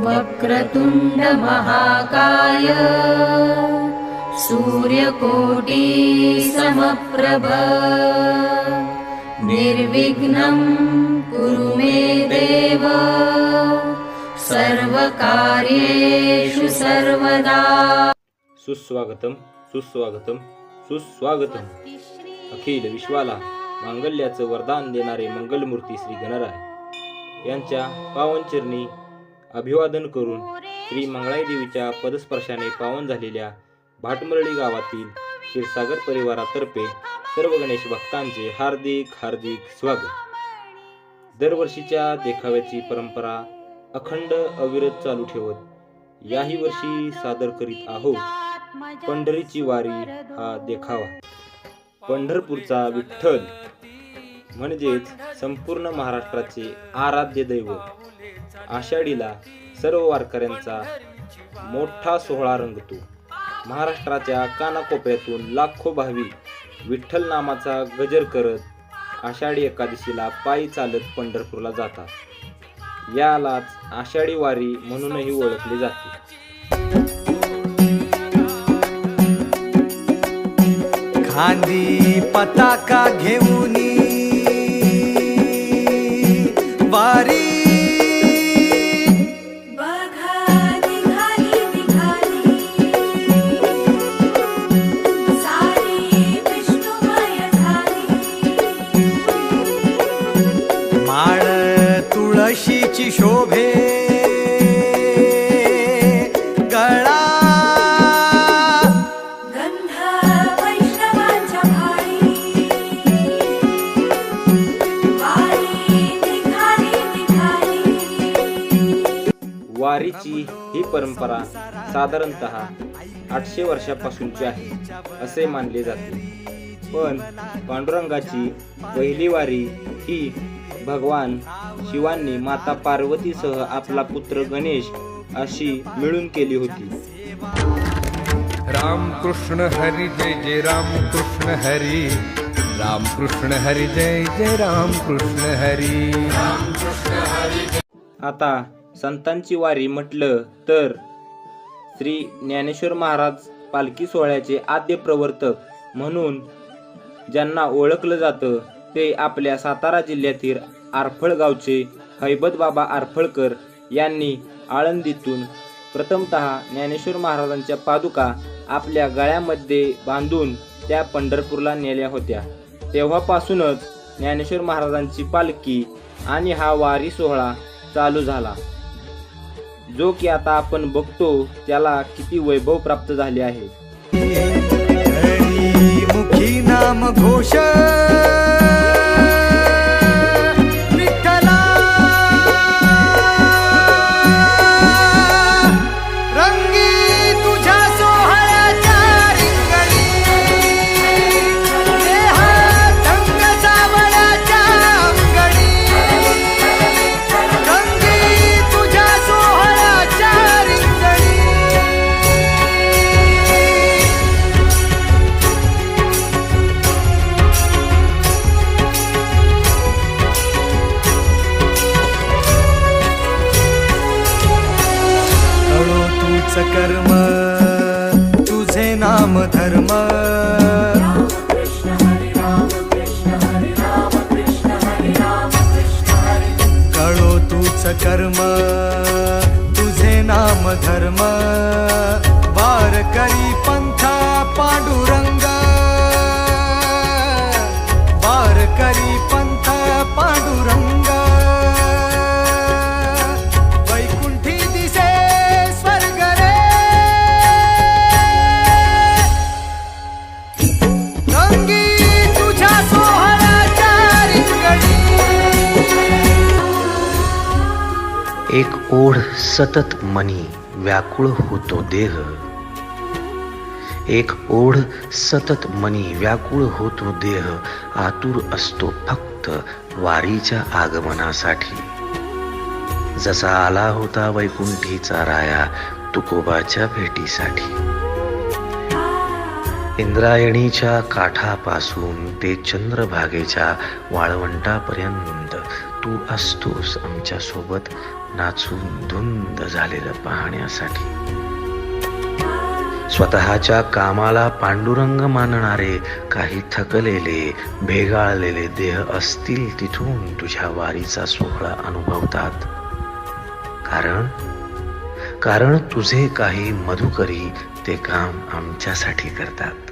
वक्रतुंड महाकाय सूर्यकोटि समप्रभ निर्विघ्नं कुरु मे देव सर्वकार्येषु सर्वदा। सुस्वागतम सुस्वागतम सुस्वागतम। अखिल विश्वाला मांगल्याचं वरदान देणारे मंगलमूर्ती श्री गणराय यांच्या पावनचरणी अभिवादन करून श्री मंगळाई देवीच्या पदस्पर्शाने पावन झालेल्या भाटमरळी गावातील क्षीरसागर परिवारातर्फे सर्व गणेश भक्तांचे हार्दिक हार्दिक स्वागत। दरवर्षीच्या देखाव्याची परंपरा अखंड अविरत चालू ठेवत याही वर्षी सादर करीत आहोत पंढरीची वारी हा देखावा। पंढरपूरचा विठ्ठल म्हणजेच संपूर्ण महाराष्ट्राचे आराध्य दैवत। आषाढीला सर्व वारकऱ्यांचा मोठा सोहळा रंगतो। महाराष्ट्राच्या कानाकोपऱ्यातून लाखो भाविक विठ्ठल नामाचा गजर करत आषाढी एकादशीला पायी चालत पंढरपूरला जातात। यालाच आषाढी वारी म्हणूनही ओळखले जाते। खांदी पताका घेऊन वारी माळ तुळशीची शोभे गळा गंध वैष्णवांच्या भाळी वारीची ही परंपरा साधारणतः 800 वर्षापासूनची आहे असे मानले जाते। पण पांडुरंगाची पहिली वारी ही भगवान शिवांनी माता पार्वतीसह आपला पुत्र गणेश अशी मिळून केली होती। राम कृष्ण हरी जय जय राम कृष्ण हरी, राम कृष्ण हरी जय जय राम कृष्ण हरी। आता संतांची वारी म्हटलं तर श्री ज्ञानेश्वर महाराज पालखी सोहळ्याचे आद्य प्रवर्तक म्हणून ज्यांना ओळखलं जातं ते आपल्या सातारा जिल्ह्यातील आरफळ गावचे हैबत बाबा आरफळकर यांनी आळंदीतून प्रथमतः ज्ञानेश्वर महाराजांच्या पादुका आपल्या गळ्यामध्ये बांधून त्या पंढरपूरला नेल्या होत्या। तेव्हापासूनच ज्ञानेश्वर महाराजांची पालखी आणि हा वारी सोहळा चालू झाला, जो की आता आपण बघतो त्याला किती वैभव प्राप्त झाले आहे। मुखी नाम घोष विठ्ठला रंगी तुझ्या सोहळ्याच्या रिंगणी देहात रंग सावळ्याच्या अंगणी रंगी तुझ्या सोहळ्याच्या रिंगणी। कर्म तुझे नाम धर्म कळो तूच कर्म तुझे नाम धर्म वारकरी पंथा पांडुरंग वारकरी पंथा पांडुरंग एक ओढ सतत मनी व्याकुळ होतो देह, एक ओढ सतत मनी व्याकुळ होतो देह, आतुर असतो फक्त वारीच्या आगमनासाठी। जसा आला होता वैकुंठीचा राया तुकोबाच्या भेटीसाठी। इंद्रायणीच्या काठापासून ते चंद्रभागेच्या वाळवंटापर्यंत तू असतोस आमच्या सोबत नाचून धुंद झालेलं पाहण्यासाठी. स्वतःच्या कामाला पांडुरंग मानणारे काही थकलेले भेगाळलेले देह असतील तिथून तुझ्या वारीचा सोहळा अनुभवतात. कारण तुझे काही मधुकरी ते काम आमच्यासाठी करतात.